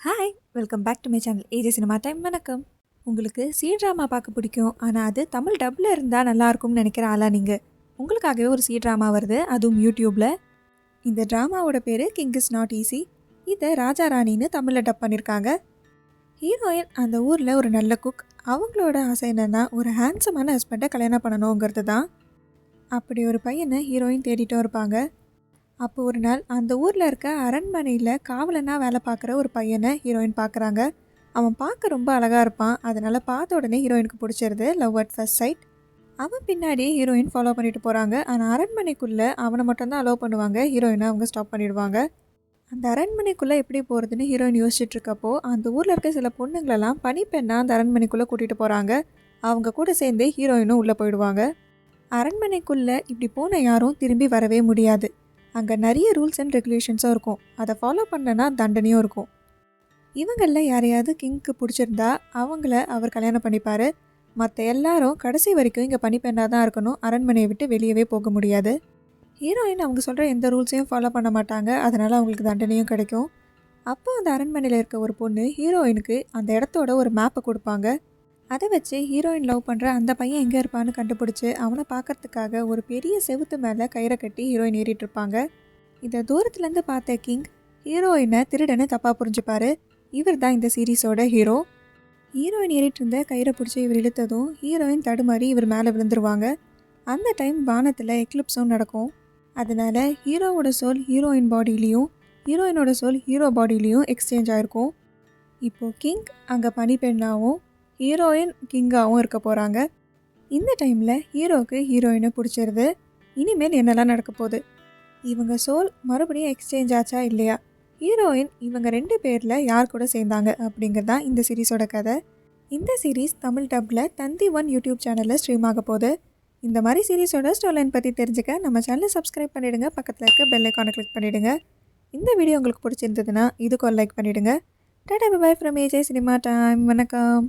Hi welcome back to my channel AJ cinema time. வணக்கம். உங்களுக்கு drama பார்க்க பிடிக்கும், ஆனால் அது தமிழ் டப்பில் இருந்தால் நல்லாயிருக்கும்னு நினைக்கிற ஆளா நீங்கள்? உங்களுக்காகவே ஒரு ட்ராமா வருது, அதுவும் யூடியூப்பில். இந்த ட்ராமாவோட பேர் கிங் இஸ் நாட் ஈஸி. இதை ராஜா ராணின்னு தமிழில் டப் பண்ணியிருக்காங்க. ஹீரோயின் அந்த ஊரில் ஒரு நல்ல குக். அவங்களோட ஆசை என்னென்னா ஒரு ஹேண்ட்ஸமான ஹஸ்பண்டை கல்யாணம் பண்ணணுங்கிறது தான். அப்படி ஒரு பையனை ஹீரோயின் தேடிட்டும் இருப்பாங்க. அப்போ ஒரு நாள் அந்த ஊரில் இருக்க அரண்மனையில் காவலனாக வேலை பார்க்குற ஒரு பையனை ஹீரோயின் பார்க்குறாங்க. அவன் பார்க்க ரொம்ப அழகாக இருப்பான். அதனால் பார்த்த உடனே ஹீரோயினுக்கு பிடிச்சிருது. Love at first sight. அவன் பின்னாடியே ஹீரோயின் ஃபாலோ பண்ணிட்டு போகிறாங்க. ஆனால் அரண்மனைக்குள்ளே அவனை மட்டும்தான் அலோவ் பண்ணுவாங்க. ஹீரோயினை அவங்க ஸ்டாப் பண்ணிடுவாங்க. அந்த அரண்மனைக்குள்ளே எப்படி போகிறதுன்னு ஹீரோயின் யோசிச்சுட்டு இருக்கப்போ அந்த ஊரில் இருக்க சில பொண்ணுங்களெல்லாம் பனிப்பெண்ணாக அந்த அரண்மனைக்குள்ளே கூட்டிகிட்டு போகிறாங்க. அவங்க கூட சேர்ந்து ஹீரோயினும் உள்ளே போயிடுவாங்க. அரண்மனைக்குள்ளே இப்படி போன யாரும் திரும்பி வரவே முடியாது. அங்கே நிறைய ரூல்ஸ் அண்ட் ரெகுலேஷன்ஸும் இருக்கும். அதை ஃபாலோ பண்ணனா தண்டனையும் இருக்கும். இவங்களில் யாரையாவது கிங்க்கு பிடிச்சிருந்தா அவங்கள அவர் கல்யாணம் பண்ணிப்பார். மற்ற எல்லாரும் கடைசி வரைக்கும் இங்கே பனிப்பெண்ணாக தான் இருக்கணும். அரண்மனையை விட்டு வெளியவே போக முடியாது. ஹீரோயின் அவங்க சொல்கிற எந்த ரூல்ஸையும் ஃபாலோ பண்ண மாட்டாங்க. அதனால் அவங்களுக்கு தண்டனையும் கிடைக்கும். அப்போ அந்த அரண்மனையில் இருக்க ஒரு பொண்ணு ஹீரோயினுக்கு அந்த இடத்தோட ஒரு மேப்பை கொடுப்பாங்க. அதை வச்சு ஹீரோயின் லவ் பண்ணுற அந்த பையன் எங்கே இருப்பான்னு கண்டுபிடிச்சி அவனை பார்க்கறதுக்காக ஒரு பெரிய செவுத்து மேலே கயிறை கட்டி ஹீரோயின் ஏறிட்டு இருப்பாங்க. இதை தூரத்துலேருந்து பார்த்த கிங் ஹீரோயினை திருடனை தப்பாக புரிஞ்சுப்பார். இவர் தான் இந்த சீரீஸோட ஹீரோ. ஹீரோயின் ஏறிட்டு இருந்த கயிறை பிடிச்சி இவர் இழுத்ததும் ஹீரோயின் தடுமாறி இவர் மேலே விழுந்துருவாங்க. அந்த டைம் வானத்தில் எக்லிப்ஸும் நடக்கும். அதனால ஹீரோவோட சோல் ஹீரோயின் பாடியிலையும் ஹீரோயினோட சோல் ஹீரோ பாடியிலையும் எக்ஸ்சேஞ்ச் ஆகிருக்கும். இப்போது கிங் அங்கே பனிப்பெண்ணாகவும் ஹீரோயின் கிங்காகவும் இருக்க போகிறாங்க. இந்த டைமில் ஹீரோவுக்கு ஹீரோயினை பிடிச்சிருது. இனிமேல் என்னெல்லாம் நடக்க போகுது? இவங்க சோல் மறுபடியும் எக்ஸ்சேஞ்ச் ஆச்சா இல்லையா? ஹீரோயின் இவங்க 2 பேரில் யார் கூட சேர்ந்தாங்க அப்படிங்கிறது தான் இந்த சீரீஸோட கதை. இந்த சீரீஸ் தமிழ் டப்பில் தந்தி 1 யூடியூப் சேனலில் ஸ்ட்ரீம் ஆக போகுது. இந்த மாதிரி சீரீஸோட ஸ்டோரிலைன் பற்றி தெரிஞ்சுக்க நம்ம சேனலை சப்ஸ்கிரைப் பண்ணிவிடுங்க. பக்கத்தில் இருக்க பெல் ஐக்கானை கிளிக் பண்ணிவிடுங்க. இந்த வீடியோ உங்களுக்கு பிடிச்சிருந்ததுன்னா இதுக்கு ஒரு லைக் பண்ணிவிடுங்க. Tata bye from AJ cinema time. வணக்கம்.